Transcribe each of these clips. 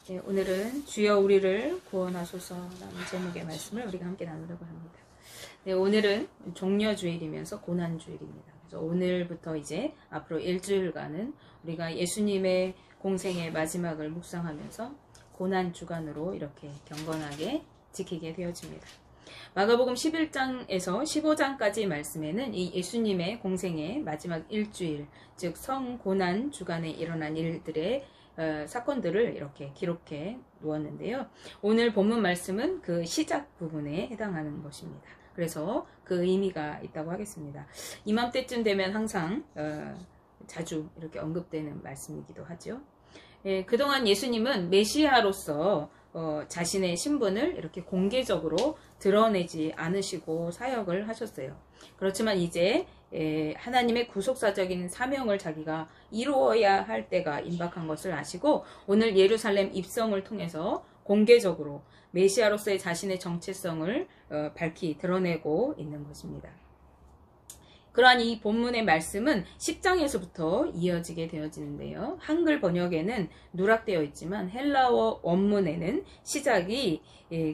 네, 오늘은 주여 우리를 구원하소서라는 제목의 말씀을 우리가 함께 나누려고 합니다. 네, 오늘은 종려주일이면서 고난주일입니다. 그래서 오늘부터 이제 앞으로 일주일간은 우리가 예수님의 공생의 마지막을 묵상하면서 고난주간으로 이렇게 경건하게 지키게 되어집니다. 마가복음 11장에서 15장까지 말씀에는 이 예수님의 공생의 마지막 일주일, 즉 성고난 주간에 일어난 일들의 사건들을 이렇게 기록해 놓았는데요. 오늘 본문 말씀은 그 시작 부분에 해당하는 것입니다. 그래서 그 의미가 있다고 하겠습니다. 이맘때쯤 되면 항상 자주 이렇게 언급되는 말씀이기도 하죠. 그동안 예수님은 메시아로서 자신의 신분을 이렇게 공개적으로 드러내지 않으시고 사역을 하셨어요. 그렇지만 이제 하나님의 구속사적인 사명을 자기가 이루어야 할 때가 임박한 것을 아시고 오늘 예루살렘 입성을 통해서 공개적으로 메시아로서의 자신의 정체성을 밝히 드러내고 있는 것입니다. 그러한 이 본문의 말씀은 10장에서부터 이어지게 되어지는데요. 한글 번역에는 누락되어 있지만 헬라어 원문에는 시작이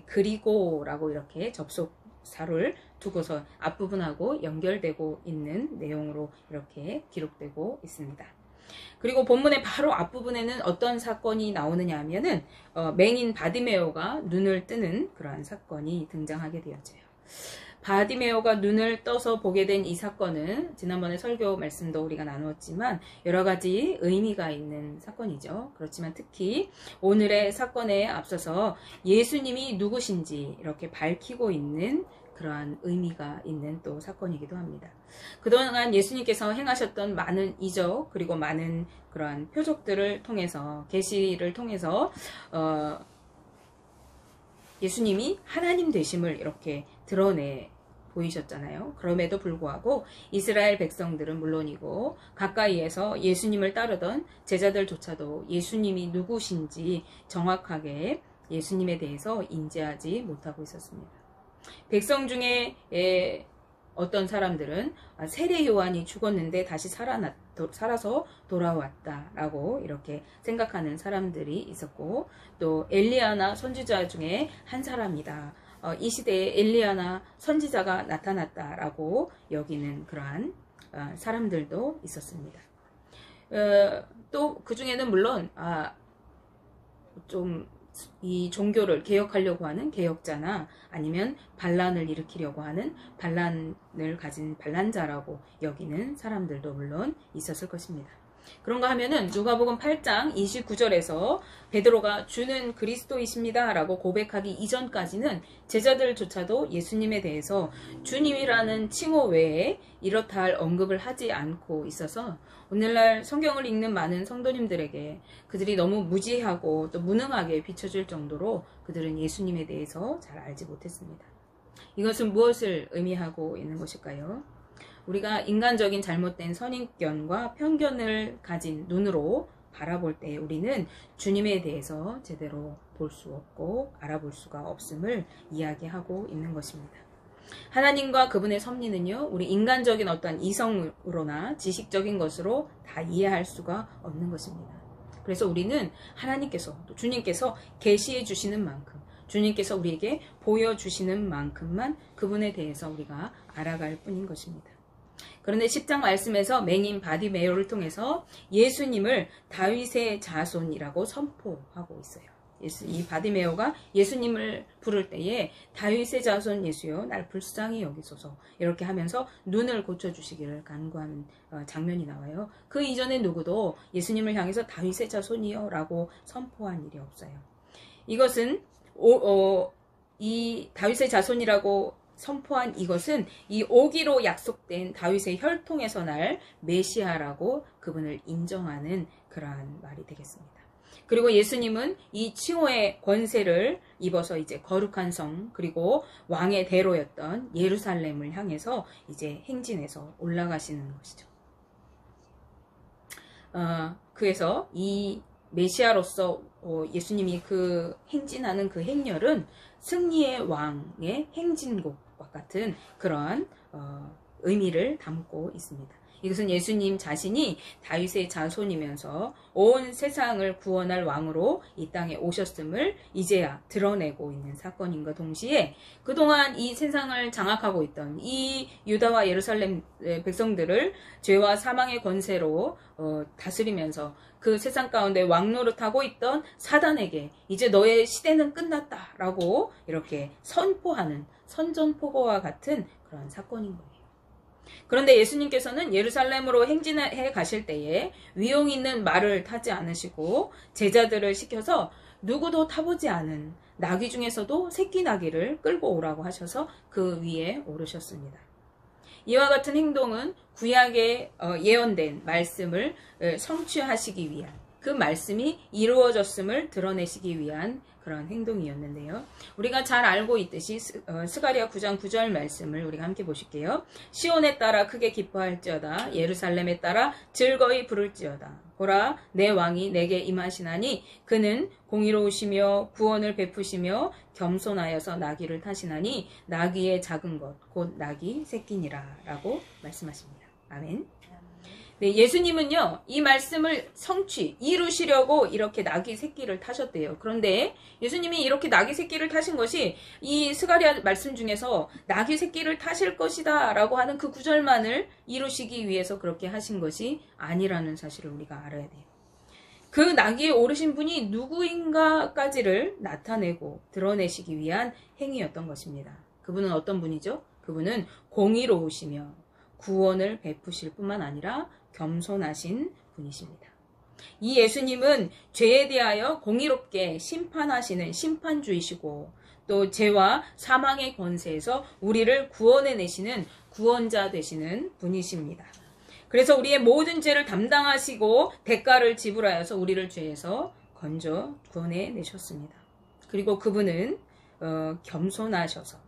그리고라고 이렇게 접속사를 두고서 앞부분하고 연결되고 있는 내용으로 이렇게 기록되고 있습니다. 그리고 본문의 바로 앞부분에는 어떤 사건이 나오느냐 하면은 맹인 바디메오가 눈을 뜨는 그러한 사건이 등장하게 되어져요. 바디메오가 눈을 떠서 보게 된 이 사건은 지난번에 설교 말씀도 우리가 나누었지만 여러 가지 의미가 있는 사건이죠. 그렇지만 특히 오늘의 사건에 앞서서 예수님이 누구신지 이렇게 밝히고 있는 그러한 의미가 있는 또 사건이기도 합니다. 그동안 예수님께서 행하셨던 많은 이적 그리고 많은 그러한 표적들을 통해서 계시를 통해서 예수님이 하나님 되심을 이렇게 드러내 보이셨잖아요. 그럼에도 불구하고 이스라엘 백성들은 물론이고 가까이에서 예수님을 따르던 제자들조차도 예수님이 누구신지 정확하게 예수님에 대해서 인지하지 못하고 있었습니다. 백성 중에 어떤 사람들은 세례 요한이 죽었는데 다시 살아서 돌아왔다라고 이렇게 생각하는 사람들이 있었고 또 엘리야나 선지자 중에 한 사람이다. 이 시대에 엘리야나 선지자가 나타났다라고 여기는 그러한 사람들도 있었습니다. 또 그 중에는 물론 좀 이 종교를 개혁하려고 하는 개혁자나 아니면 반란을 일으키려고 하는 반란을 가진 반란자라고 여기는 사람들도 물론 있었을 것입니다. 그런가 하면은 누가복음 8장 29절에서 베드로가 주는 그리스도이십니다 라고 고백하기 이전까지는 제자들조차도 예수님에 대해서 주님이라는 칭호 외에 이렇다 할 언급을 하지 않고 있어서 오늘날 성경을 읽는 많은 성도님들에게 그들이 너무 무지하고 또 무능하게 비춰질 정도로 그들은 예수님에 대해서 잘 알지 못했습니다. 이것은 무엇을 의미하고 있는 것일까요? 우리가 인간적인 잘못된 선입견과 편견을 가진 눈으로 바라볼 때 우리는 주님에 대해서 제대로 볼 수 없고 알아볼 수가 없음을 이야기하고 있는 것입니다. 하나님과 그분의 섭리는요, 우리 인간적인 어떤 이성으로나 지식적인 것으로 다 이해할 수가 없는 것입니다. 그래서 우리는 하나님께서 또 주님께서 계시해 주시는 만큼 주님께서 우리에게 보여주시는 만큼만 그분에 대해서 우리가 알아갈 뿐인 것입니다. 그런데 10장 말씀에서 맹인 바디메오를 통해서 예수님을 다윗의 자손이라고 선포하고 있어요. 이 바디메오가 예수님을 부를 때에 다윗의 자손 예수여 날 불쌍히 여기소서 이렇게 하면서 눈을 고쳐주시기를 간구하는 장면이 나와요. 그 이전에 누구도 예수님을 향해서 다윗의 자손이여 라고 선포한 일이 없어요. 이것은 이 다윗의 자손이라고 선포한 이것은 이 오기로 약속된 다윗의 혈통에서 날 메시아라고 그분을 인정하는 그러한 말이 되겠습니다. 그리고 예수님은 이 칭호의 권세를 입어서 이제 거룩한 성 그리고 왕의 대로였던 예루살렘을 향해서 이제 행진해서 올라가시는 것이죠. 그래서 이 메시아로서 예수님이 그 행진하는 그 행렬은 승리의 왕의 행진곡과 같은 그러한 의미를 담고 있습니다. 이것은 예수님 자신이 다윗의 자손이면서 온 세상을 구원할 왕으로 이 땅에 오셨음을 이제야 드러내고 있는 사건인과 동시에 그동안 이 세상을 장악하고 있던 이 유다와 예루살렘 백성들을 죄와 사망의 권세로 다스리면서 그 세상 가운데 왕노릇하고 있던 사단에게 이제 너의 시대는 끝났다라고 이렇게 선포하는 선전포고와 같은 그런 사건인 거예요. 그런데 예수님께서는 예루살렘으로 행진해 가실 때에 위용 있는 말을 타지 않으시고 제자들을 시켜서 누구도 타보지 않은 나귀 중에서도 새끼 나귀를 끌고 오라고 하셔서 그 위에 오르셨습니다. 이와 같은 행동은 구약에 예언된 말씀을 성취하시기 위한, 그 말씀이 이루어졌음을 드러내시기 위한 그런 행동이었는데요. 우리가 잘 알고 있듯이 스가랴 9장 9절 말씀을 우리가 함께 보실게요. 시온에 따라 크게 기뻐할지어다. 예루살렘에 따라 즐거이 부를지어다. 보라, 내 왕이 내게 임하시나니 그는 공의로우시며 구원을 베푸시며 겸손하여서 나귀를 타시나니 나귀의 작은 것 곧 나귀 새끼니라 라고 말씀하십니다. 아멘. 네, 예수님은요, 이 말씀을 이루시려고 이렇게 나귀 새끼를 타셨대요. 그런데 예수님이 이렇게 나귀 새끼를 타신 것이 이 스가랴 말씀 중에서 나귀 새끼를 타실 것이다 라고 하는 그 구절만을 이루시기 위해서 그렇게 하신 것이 아니라는 사실을 우리가 알아야 돼요. 그 나귀에 오르신 분이 누구인가까지를 나타내고 드러내시기 위한 행위였던 것입니다. 그분은 어떤 분이죠? 그분은 공의로우시며 구원을 베푸실 뿐만 아니라 겸손하신 분이십니다. 이 예수님은 죄에 대하여 공의롭게 심판하시는 심판주이시고 또 죄와 사망의 권세에서 우리를 구원해내시는 구원자 되시는 분이십니다. 그래서 우리의 모든 죄를 담당하시고 대가를 지불하여서 우리를 죄에서 건져 구원해내셨습니다. 그리고 그분은 겸손하셔서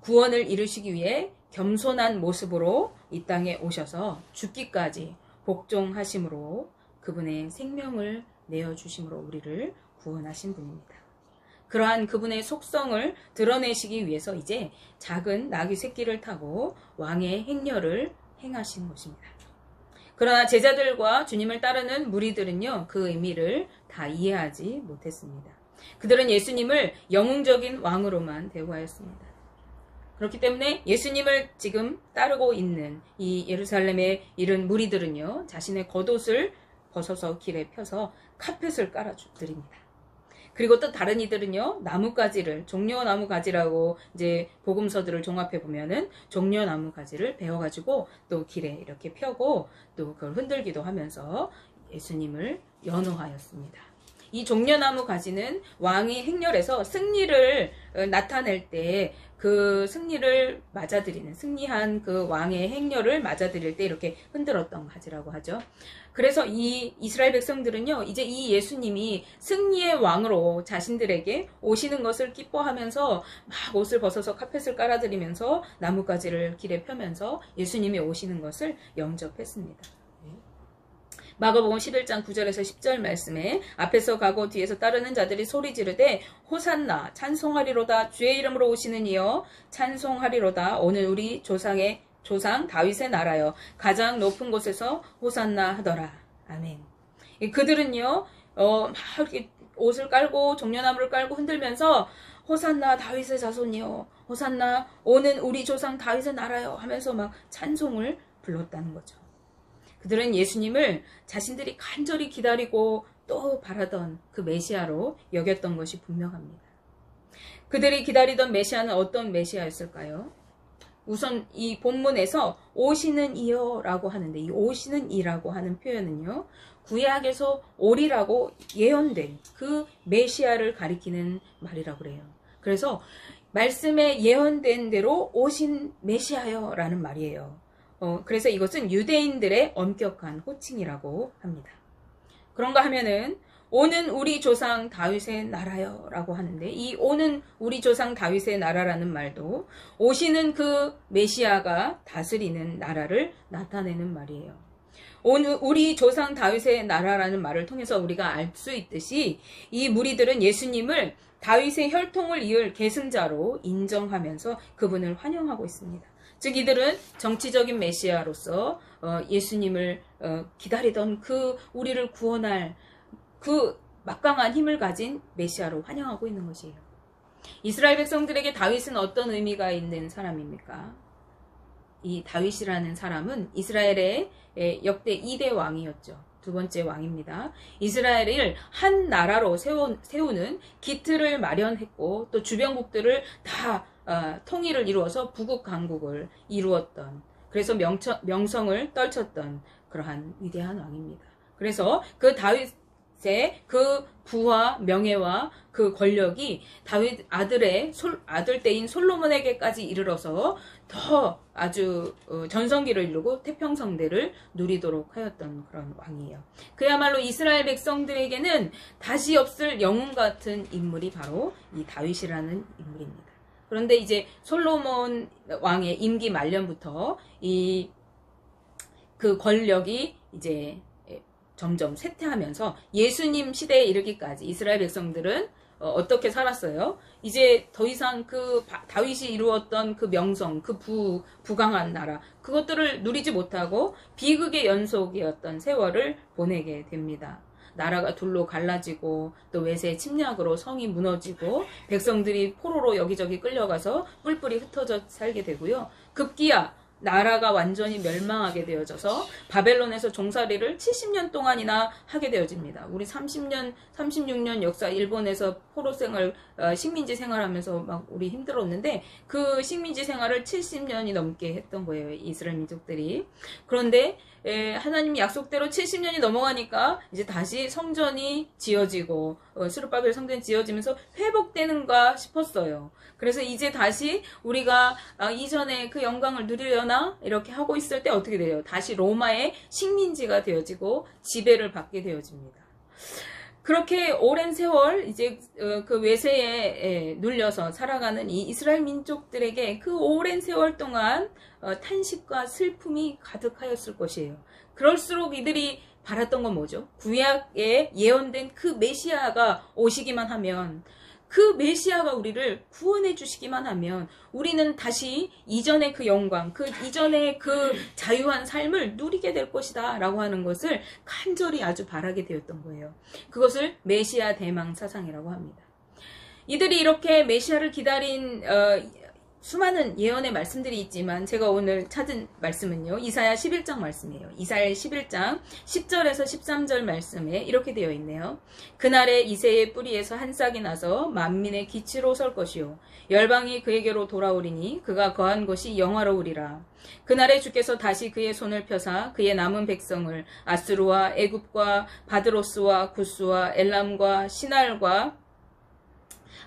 구원을 이루시기 위해 겸손한 모습으로 이 땅에 오셔서 죽기까지 복종하심으로 그분의 생명을 내어주심으로 우리를 구원하신 분입니다. 그러한 그분의 속성을 드러내시기 위해서 이제 작은 나귀 새끼를 타고 왕의 행렬을 행하신 것입니다. 그러나 제자들과 주님을 따르는 무리들은요, 그 의미를 다 이해하지 못했습니다. 그들은 예수님을 영웅적인 왕으로만 대우하였습니다. 그렇기 때문에 예수님을 지금 따르고 있는 이 예루살렘에 이른 무리들은요, 자신의 겉옷을 벗어서 길에 펴서 카펫을 깔아드립니다. 그리고 또 다른 이들은요, 나뭇가지를, 종려나무 가지라고 이제 복음서들을 종합해 보면은 종려나무 가지를 베어가지고 또 길에 이렇게 펴고 또 그걸 흔들기도 하면서 예수님을 연호하였습니다. 이 종려나무 가지는 왕이 행렬에서 승리를 나타낼 때 그 승리를 맞아들이는, 승리한 그 왕의 행렬을 맞아들일 때 이렇게 흔들었던 가지라고 하죠. 그래서 이 이스라엘 백성들은요, 이제 이 예수님이 승리의 왕으로 자신들에게 오시는 것을 기뻐하면서 막 옷을 벗어서 카펫을 깔아드리면서 나뭇가지를 길에 펴면서 예수님이 오시는 것을 영접했습니다. 마가복음 11장 9절에서 10절 말씀에 앞에서 가고 뒤에서 따르는 자들이 소리 지르되 호산나 찬송하리로다 주의 이름으로 오시는 이여 찬송하리로다 오늘 우리 조상 다윗의 나라여 가장 높은 곳에서 호산나 하더라. 아멘. 그들은요 막 이렇게 옷을 깔고 종려나무를 깔고 흔들면서 호산나 다윗의 자손이여 호산나 오는 우리 조상 다윗의 나라여 하면서 막 찬송을 불렀다는 거죠. 그들은 예수님을 자신들이 간절히 기다리고 또 바라던 그 메시아로 여겼던 것이 분명합니다. 그들이 기다리던 메시아는 어떤 메시아였을까요? 우선 이 본문에서 오시는 이여라고 하는데 이 오시는 이라고 하는 표현은요, 구약에서 오리라고 예언된 그 메시아를 가리키는 말이라고 그래요. 그래서 말씀에 예언된 대로 오신 메시아여 라는 말이에요. 그래서 이것은 유대인들의 엄격한 호칭이라고 합니다. 그런가 하면은 오는 우리 조상 다윗의 나라여 라고 하는데 이 오는 우리 조상 다윗의 나라라는 말도 오시는 그 메시아가 다스리는 나라를 나타내는 말이에요. 오늘 우리 조상 다윗의 나라라는 말을 통해서 우리가 알 수 있듯이 이 무리들은 예수님을 다윗의 혈통을 이을 계승자로 인정하면서 그분을 환영하고 있습니다. 즉 이들은 정치적인 메시아로서 예수님을 기다리던 그 우리를 구원할 그 막강한 힘을 가진 메시아로 환영하고 있는 것이에요. 이스라엘 백성들에게 다윗은 어떤 의미가 있는 사람입니까? 이 다윗이라는 사람은 이스라엘의 역대 2대 왕이었죠. 두 번째 왕입니다. 이스라엘을 한 나라로 세우는 기틀을 마련했고 또 주변국들을 다 통일을 이루어서 부국 강국을 이루었던, 그래서 명성을 떨쳤던 그러한 위대한 왕입니다. 그래서 그 다윗의 그 부와 명예와 그 권력이 다윗 아들 때인 솔로몬에게까지 이르러서 더 아주 전성기를 이루고 태평성대를 누리도록 하였던 그런 왕이에요. 그야말로 이스라엘 백성들에게는 다시 없을 영웅 같은 인물이 바로 이 다윗이라는 인물입니다. 그런데 이제 솔로몬 왕의 임기 말년부터 그 권력이 이제 점점 쇠퇴하면서 예수님 시대에 이르기까지 이스라엘 백성들은 어떻게 살았어요? 이제 더 이상 그 다윗이 이루었던 그 명성, 그 부강한 나라, 그것들을 누리지 못하고 비극의 연속이었던 세월을 보내게 됩니다. 나라가 둘로 갈라지고 또 외세 침략으로 성이 무너지고 백성들이 포로로 여기저기 끌려가서 뿔뿔이 흩어져 살게 되고요. 급기야 나라가 완전히 멸망하게 되어져서 바벨론에서 종살이를 70년 동안이나 하게 되어집니다. 우리 30년, 36년 역사 일본에서 포로 생활, 식민지 생활하면서 막 우리 힘들었는데 그 식민지 생활을 70년이 넘게 했던 거예요. 이스라엘 민족들이. 그런데 하나님이 약속대로 70년이 넘어가니까 이제 다시 성전이 지어지고 스룹바벨 성전이 지어지면서 회복되는가 싶었어요. 그래서 이제 다시 우리가 이전에 그 영광을 누리려나 이렇게 하고 있을 때 어떻게 돼요? 다시 로마의 식민지가 되어지고 지배를 받게 되어집니다. 그렇게 오랜 세월 이제 그 외세에 눌려서 살아가는 이 이스라엘 민족들에게 그 오랜 세월 동안 탄식과 슬픔이 가득하였을 것이에요. 그럴수록 이들이 바랐던 건 뭐죠? 구약에 예언된 그 메시아가 오시기만 하면, 그 메시아가 우리를 구원해 주시기만 하면 우리는 다시 이전의 그 영광, 그 이전의 그 자유한 삶을 누리게 될 것이다 라고 하는 것을 간절히 아주 바라게 되었던 거예요. 그것을 메시아 대망 사상이라고 합니다. 이들이 이렇게 메시아를 기다린 수많은 예언의 말씀들이 있지만 제가 오늘 찾은 말씀은요, 이사야 11장 말씀이에요. 이사야 11장 10절에서 13절 말씀에 이렇게 되어 있네요. 그날에 이새의 뿌리에서 한 싹이 나서 만민의 기치로 설 것이요 열방이 그에게로 돌아오리니 그가 거한 곳이 영화로우리라. 그날에 주께서 다시 그의 손을 펴사 그의 남은 백성을 아스루와 애굽과 바드로스와 구스와 엘람과 시날과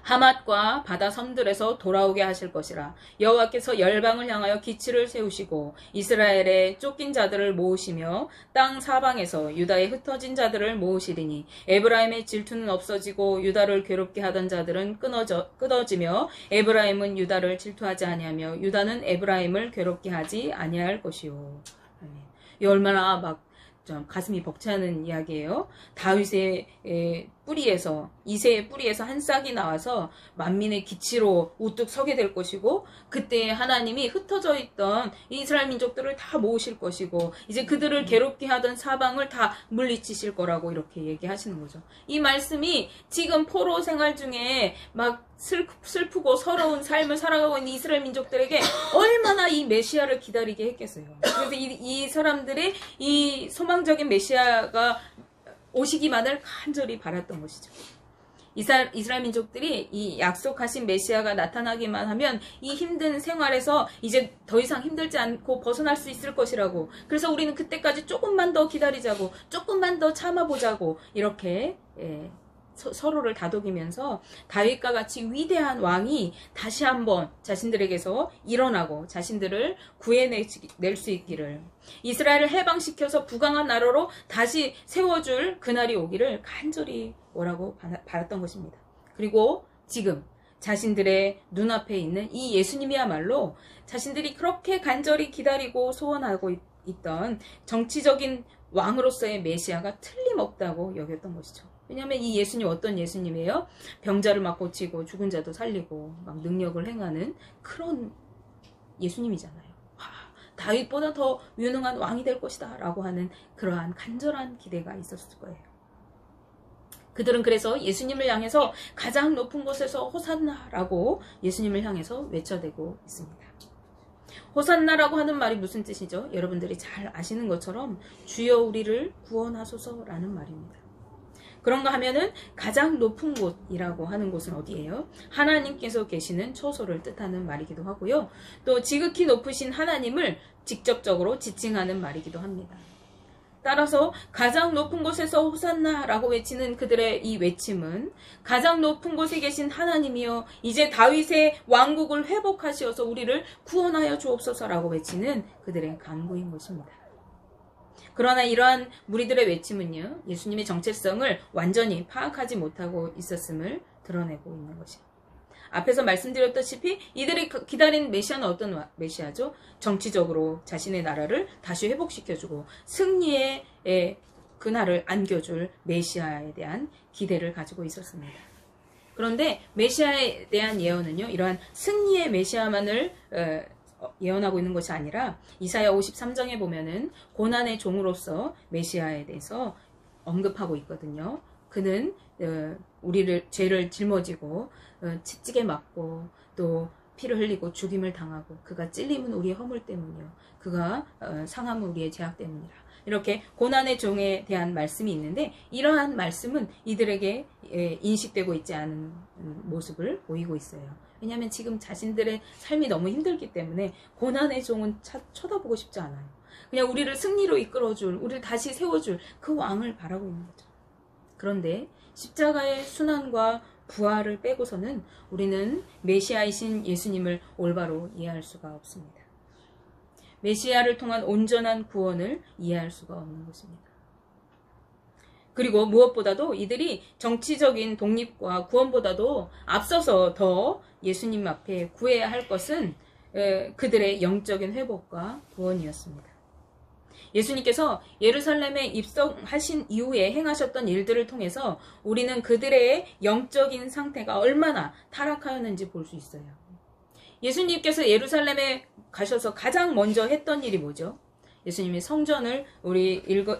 하맛과 바다 섬들에서 돌아오게 하실 것이라. 여호와께서 열방을 향하여 기치를 세우시고 이스라엘의 쫓긴 자들을 모으시며 땅 사방에서 유다의 흩어진 자들을 모으시리니 에브라임의 질투는 없어지고 유다를 괴롭게 하던 자들은 끊어지며 에브라임은 유다를 질투하지 아니하며 유다는 에브라임을 괴롭게 하지 아니할 것이요. 이 얼마나 막 가슴이 벅차는 이야기예요. 다윗의 뿌리에서, 이새의 뿌리에서 한 싹이 나와서 만민의 기치로 우뚝 서게 될 것이고, 그때 하나님이 흩어져 있던 이스라엘 민족들을 다 모으실 것이고, 이제 그들을 괴롭게 하던 사방을 다 물리치실 거라고 이렇게 얘기하시는 거죠. 이 말씀이 지금 포로 생활 중에 막 슬프고 서러운 삶을 살아가고 있는 이스라엘 민족들에게 얼마나 이 메시아를 기다리게 했겠어요. 그래서 이 사람들이 이 소망적인 메시아가 오시기만을 간절히 바랐던 것이죠. 이스라엘 민족들이 이 약속하신 메시아가 나타나기만 하면 이 힘든 생활에서 이제 더 이상 힘들지 않고 벗어날 수 있을 것이라고, 그래서 우리는 그때까지 조금만 더 기다리자고, 조금만 더 참아보자고 이렇게 서로를 다독이면서 다윗과 같이 위대한 왕이 다시 한번 자신들에게서 일어나고 자신들을 구해낼 수 있기를, 이스라엘을 해방시켜서 부강한 나라로 다시 세워줄 그날이 오기를 간절히 뭐라고 바랐던 것입니다. 그리고 지금 자신들의 눈앞에 있는 이 예수님이야말로 자신들이 그렇게 간절히 기다리고 소원하고 있던 정치적인 왕으로서의 메시아가 틀림없다고 여겼던 것이죠. 왜냐하면 이 예수님 어떤 예수님이에요? 병자를 막 고치고 죽은 자도 살리고 막 능력을 행하는 그런 예수님이잖아요. 다윗보다 더 유능한 왕이 될 것이다 라고 하는 그러한 간절한 기대가 있었을 거예요. 그들은 그래서 예수님을 향해서 가장 높은 곳에서 호산나라고 예수님을 향해서 외쳐대고 있습니다. 호산나라고 하는 말이 무슨 뜻이죠? 여러분들이 잘 아시는 것처럼 주여 우리를 구원하소서라는 말입니다. 그런가 하면은 가장 높은 곳이라고 하는 곳은 어디예요? 하나님께서 계시는 처소를 뜻하는 말이기도 하고요. 또 지극히 높으신 하나님을 직접적으로 지칭하는 말이기도 합니다. 따라서 가장 높은 곳에서 호산나라고 외치는 그들의 이 외침은 가장 높은 곳에 계신 하나님이여 이제 다윗의 왕국을 회복하시어서 우리를 구원하여 주옵소서라고 외치는 그들의 간구인 것입니다. 그러나 이러한 무리들의 외침은요, 예수님의 정체성을 완전히 파악하지 못하고 있었음을 드러내고 있는 것이에요. 앞에서 말씀드렸다시피 이들이 기다린 메시아는 어떤 메시아죠? 정치적으로 자신의 나라를 다시 회복시켜주고 승리의 그날을 안겨줄 메시아에 대한 기대를 가지고 있었습니다. 그런데 메시아에 대한 예언은요, 이러한 승리의 메시아만을 예언하고 있는 것이 아니라 이사야 53장에 보면은 고난의 종으로서 메시아에 대해서 언급하고 있거든요. 그는 우리를 죄를 짊어지고 채찍에 맞고 또 피를 흘리고 죽임을 당하고 그가 찔림은 우리의 허물 때문이요 그가 상함은 우리의 죄악 때문이라. 이렇게 고난의 종에 대한 말씀이 있는데 이러한 말씀은 이들에게 인식되고 있지 않은 모습을 보이고 있어요. 왜냐하면 지금 자신들의 삶이 너무 힘들기 때문에 고난의 종은 쳐다보고 싶지 않아요. 그냥 우리를 승리로 이끌어줄, 우리를 다시 세워줄 그 왕을 바라고 있는 거죠. 그런데 십자가의 순환과 부활을 빼고서는 우리는 메시아이신 예수님을 올바로 이해할 수가 없습니다. 메시아를 통한 온전한 구원을 이해할 수가 없는 것입니다. 그리고 무엇보다도 이들이 정치적인 독립과 구원보다도 앞서서 더 예수님 앞에 구해야 할 것은 그들의 영적인 회복과 구원이었습니다. 예수님께서 예루살렘에 입성하신 이후에 행하셨던 일들을 통해서 우리는 그들의 영적인 상태가 얼마나 타락하였는지 볼 수 있어요. 예수님께서 예루살렘에 가셔서 가장 먼저 했던 일이 뭐죠? 예수님이 성전을 우리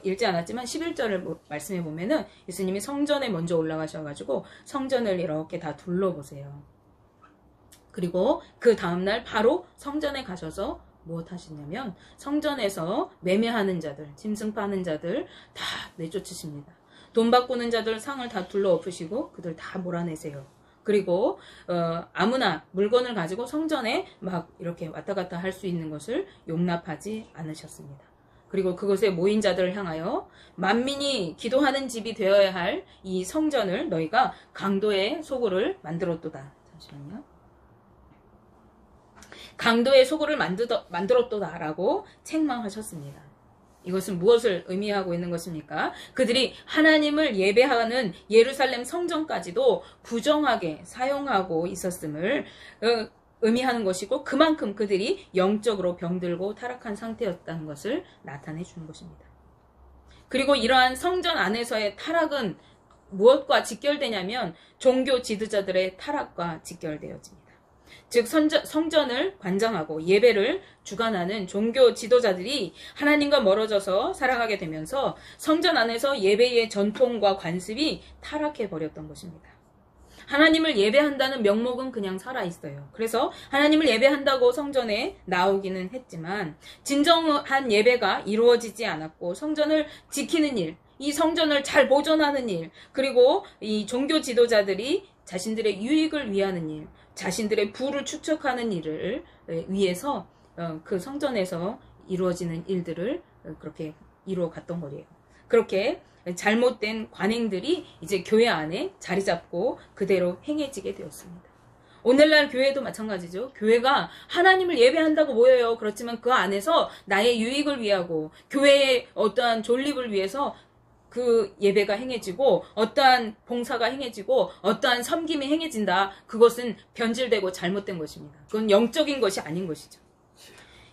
읽지 않았지만 11절을 말씀해 보면은 예수님이 성전에 먼저 올라가셔가지고 성전을 이렇게 다 둘러보세요. 그리고 그 다음날 바로 성전에 가셔서 무엇 하시냐면 성전에서 매매하는 자들, 짐승 파는 자들 다 내쫓으십니다. 돈 바꾸는 자들 상을 다 둘러엎으시고 그들 다 몰아내세요. 그리고 아무나 물건을 가지고 성전에 막 이렇게 왔다 갔다 할 수 있는 것을 용납하지 않으셨습니다. 그리고 그곳에 모인 자들을 향하여 만민이 기도하는 집이 되어야 할 이 성전을 너희가 강도의 소굴을 만들었도다. 잠시만요. 강도의 소굴을 만들었도다라고 책망하셨습니다. 이것은 무엇을 의미하고 있는 것입니까? 그들이 하나님을 예배하는 예루살렘 성전까지도 부정하게 사용하고 있었음을 의미하는 것이고 그만큼 그들이 영적으로 병들고 타락한 상태였다는 것을 나타내 주는 것입니다. 그리고 이러한 성전 안에서의 타락은 무엇과 직결되냐면 종교 지도자들의 타락과 직결되어집니다. 즉 성전을 관장하고 예배를 주관하는 종교 지도자들이 하나님과 멀어져서 살아가게 되면서 성전 안에서 예배의 전통과 관습이 타락해버렸던 것입니다. 하나님을 예배한다는 명목은 그냥 살아있어요. 그래서 하나님을 예배한다고 성전에 나오기는 했지만 진정한 예배가 이루어지지 않았고 성전을 지키는 일, 이 성전을 잘 보존하는 일, 그리고 이 종교 지도자들이 자신들의 유익을 위하는 일, 자신들의 부를 축적하는 일을 위해서 그 성전에서 이루어지는 일들을 그렇게 이루어 갔던 거예요. 그렇게 잘못된 관행들이 이제 교회 안에 자리 잡고 그대로 행해지게 되었습니다. 오늘날 교회도 마찬가지죠. 교회가 하나님을 예배한다고 모여요. 그렇지만 그 안에서 나의 유익을 위하고 교회의 어떠한 존립을 위해서 그 예배가 행해지고 어떠한 봉사가 행해지고 어떠한 섬김이 행해진다. 그것은 변질되고 잘못된 것입니다. 그건 영적인 것이 아닌 것이죠.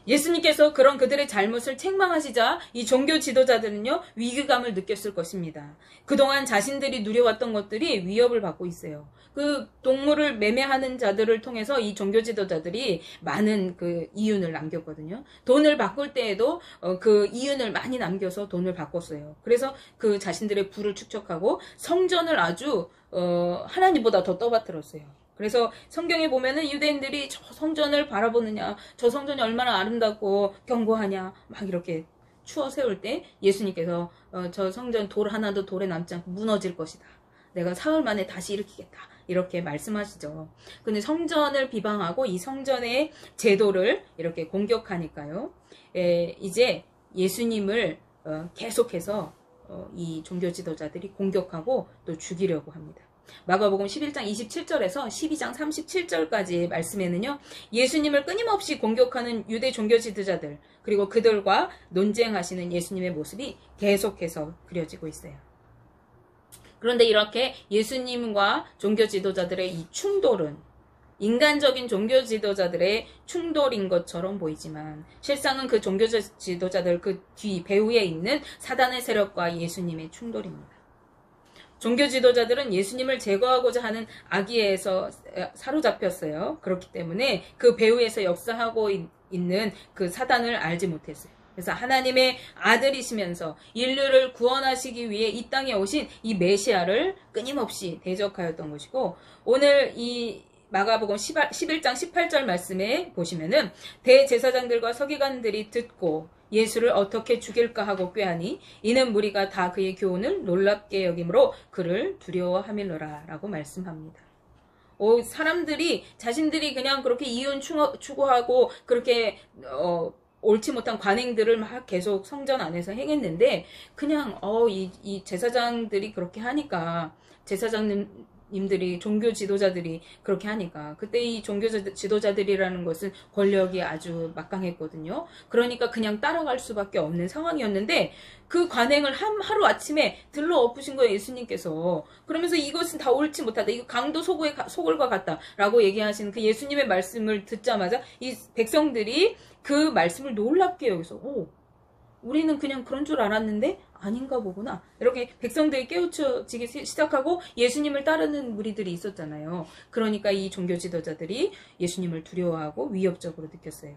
예수님께서 그런 그들의 잘못을 책망하시자 이 종교 지도자들은요, 위기감을 느꼈을 것입니다. 그동안 자신들이 누려왔던 것들이 위협을 받고 있어요. 그 동물을 매매하는 자들을 통해서 이 종교 지도자들이 많은 그 이윤을 남겼거든요. 돈을 바꿀 때에도 그 이윤을 많이 남겨서 돈을 바꿨어요. 그래서 그 자신들의 부를 축적하고 성전을 아주 하나님보다 더 떠받들었어요. 그래서 성경에 보면은 유대인들이 저 성전을 바라보느냐, 저 성전이 얼마나 아름답고 견고하냐, 막 이렇게 추워 세울 때 예수님께서 저 성전 돌 하나도 돌에 남지 않고 무너질 것이다. 내가 사흘 만에 다시 일으키겠다. 이렇게 말씀하시죠. 근데 성전을 비방하고 이 성전의 제도를 이렇게 공격하니까요. 이제 예수님을 계속해서 이 종교 지도자들이 공격하고 또 죽이려고 합니다. 마가복음 11장 27절에서 12장 37절까지 말씀에는요, 예수님을 끊임없이 공격하는 유대 종교 지도자들, 그리고 그들과 논쟁하시는 예수님의 모습이 계속해서 그려지고 있어요. 그런데 이렇게 예수님과 종교 지도자들의 이 충돌은 인간적인 종교 지도자들의 충돌인 것처럼 보이지만 실상은 그 종교 지도자들 그 뒤 배후에 있는 사단의 세력과 예수님의 충돌입니다. 종교 지도자들은 예수님을 제거하고자 하는 악의에서 사로잡혔어요. 그렇기 때문에 그 배후에서 역사하고 있는 그 사단을 알지 못했어요. 그래서 하나님의 아들이시면서 인류를 구원하시기 위해 이 땅에 오신 이 메시아를 끊임없이 대적하였던 것이고, 오늘 이 마가복음 11장 18절 말씀에 보시면은 대제사장들과 서기관들이 듣고 예수를 어떻게 죽일까 하고 꾀하니 이는 무리가 다 그의 교훈을 놀랍게 여김으로 그를 두려워하밀러라 라고 말씀합니다. 사람들이 자신들이 그냥 그렇게 이윤 추구하고 그렇게 옳지 못한 관행들을 막 계속 성전 안에서 행했는데 그냥 이 제사장들이 그렇게 하니까 제사장님들이 종교 지도자들이 그렇게 하니까 그때 이 종교 지도자들이라는 것은 권력이 아주 막강했거든요. 그러니까 그냥 따라갈 수밖에 없는 상황이었는데 그 관행을 하루 아침에 들러 엎으신 거예요, 예수님께서. 그러면서 이것은 다 옳지 못하다. 이거 강도 소굴과 같다라고 얘기하시는 그 예수님의 말씀을 듣자마자 이 백성들이 그 말씀을 놀랍게 여기서 우리는 그냥 그런 줄 알았는데 아닌가 보구나. 이렇게 백성들이 깨우쳐지기 시작하고 예수님을 따르는 무리들이 있었잖아요. 그러니까 이 종교 지도자들이 예수님을 두려워하고 위협적으로 느꼈어요.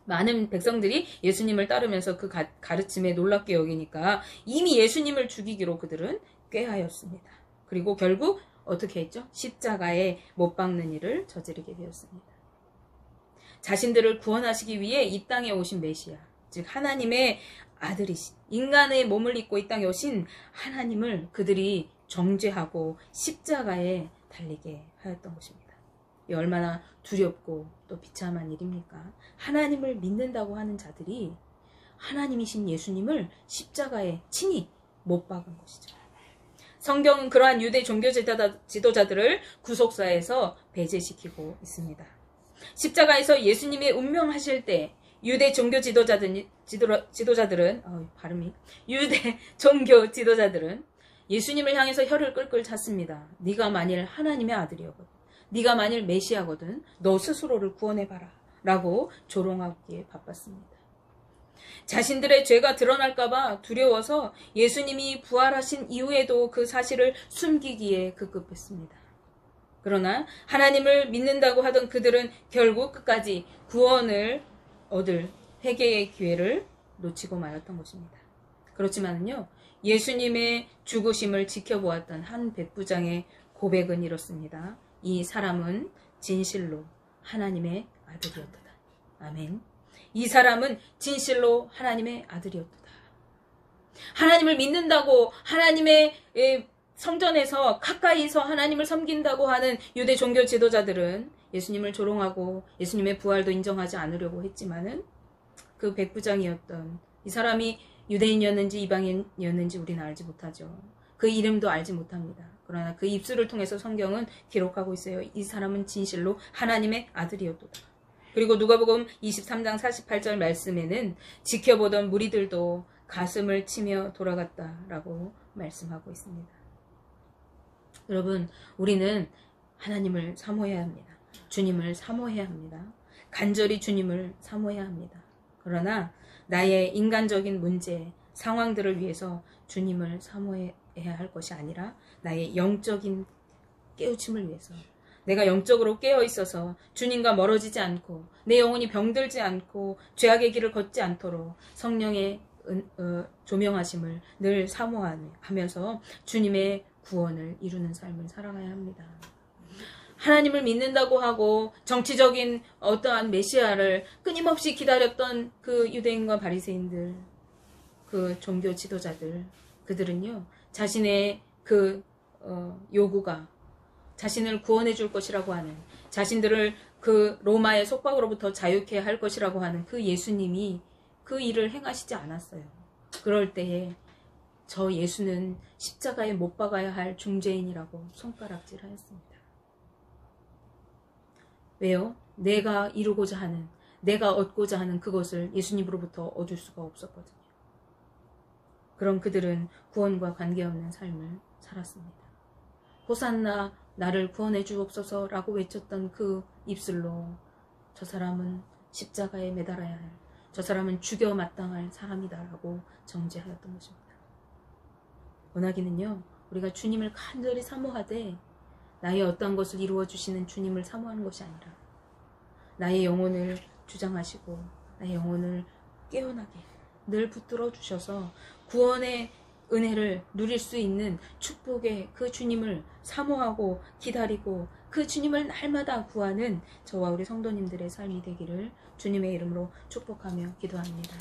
많은 백성들이 예수님을 따르면서 그 가르침에 놀랍게 여기니까 이미 예수님을 죽이기로 그들은 꾀하였습니다. 그리고 결국 어떻게 했죠? 십자가에 못 박는 일을 저지르게 되었습니다. 자신들을 구원하시기 위해 이 땅에 오신 메시아, 즉 하나님의 아들이신, 인간의 몸을 입고 이 땅에 오신 하나님을 그들이 정죄하고 십자가에 달리게 하였던 것입니다. 이 얼마나 두렵고 또 비참한 일입니까? 하나님을 믿는다고 하는 자들이 하나님이신 예수님을 십자가에 친히 못 박은 것이죠. 성경은 그러한 유대 종교 지도자들을 구속사에서 배제시키고 있습니다. 십자가에서 예수님의 운명하실 때 유대 종교 지도자들은 유대 종교 지도자들은 예수님을 향해서 혀를 끌끌 찼습니다. 네가 만일 하나님의 아들이거든, 네가 만일 메시아거든, 너 스스로를 구원해봐라 라고 조롱하기에 바빴습니다. 자신들의 죄가 드러날까봐 두려워서 예수님이 부활하신 이후에도 그 사실을 숨기기에 급급했습니다. 그러나 하나님을 믿는다고 하던 그들은 결국 끝까지 구원을 얻을 회개의 기회를 놓치고 말았던 것입니다. 그렇지만요, 예수님의 죽으심을 지켜보았던 한 백부장의 고백은 이렇습니다. 이 사람은 진실로 하나님의 아들이었도다. 아멘. 이 사람은 진실로 하나님의 아들이었도다. 하나님을 믿는다고 하나님의 성전에서 가까이서 하나님을 섬긴다고 하는 유대 종교 지도자들은 예수님을 조롱하고 예수님의 부활도 인정하지 않으려고 했지만은 그 백부장이었던 이 사람이 유대인이었는지 이방인이었는지 우리는 알지 못하죠. 그 이름도 알지 못합니다. 그러나 그 입술을 통해서 성경은 기록하고 있어요. 이 사람은 진실로 하나님의 아들이었도다. 그리고 누가복음 23장 48절 말씀에는 지켜보던 무리들도 가슴을 치며 돌아갔다라고 말씀하고 있습니다. 여러분, 우리는 하나님을 사모해야 합니다. 주님을 사모해야 합니다. 간절히 주님을 사모해야 합니다. 그러나 나의 인간적인 문제, 상황들을 위해서 주님을 사모해야 할 것이 아니라 나의 영적인 깨우침을 위해서, 내가 영적으로 깨어 있어서 주님과 멀어지지 않고 내 영혼이 병들지 않고 죄악의 길을 걷지 않도록 성령의 조명하심을 늘 사모하면서 주님의 구원을 이루는 삶을 살아가야 합니다. 하나님을 믿는다고 하고 정치적인 어떠한 메시아를 끊임없이 기다렸던 그 유대인과 바리새인들, 그 종교 지도자들, 그들은요 자신의 그 요구가 자신을 구원해 줄 것이라고 하는, 자신들을 그 로마의 속박으로부터 자유케 할 것이라고 하는 그 예수님이 그 일을 행하시지 않았어요. 그럴 때에 저 예수는 십자가에 못 박아야 할 중죄인이라고 손가락질하였습니다. 왜요? 내가 이루고자 하는, 내가 얻고자 하는 그것을 예수님으로부터 얻을 수가 없었거든요. 그럼 그들은 구원과 관계없는 삶을 살았습니다. 호산나 나를 구원해 주옵소서라고 외쳤던 그 입술로 저 사람은 십자가에 매달아야 할, 저 사람은 죽여 마땅할 사람이다라고 정죄하였던 것입니다. 원하기는요, 우리가 주님을 간절히 사모하되 나의 어떠한 것을 이루어 주시는 주님을 사모하는 것이 아니라 나의 영혼을 주장하시고 나의 영혼을 깨어나게 늘 붙들어 주셔서 구원의 은혜를 누릴 수 있는 축복의 그 주님을 사모하고 기다리고 그 주님을 날마다 구하는 저와 우리 성도님들의 삶이 되기를 주님의 이름으로 축복하며 기도합니다.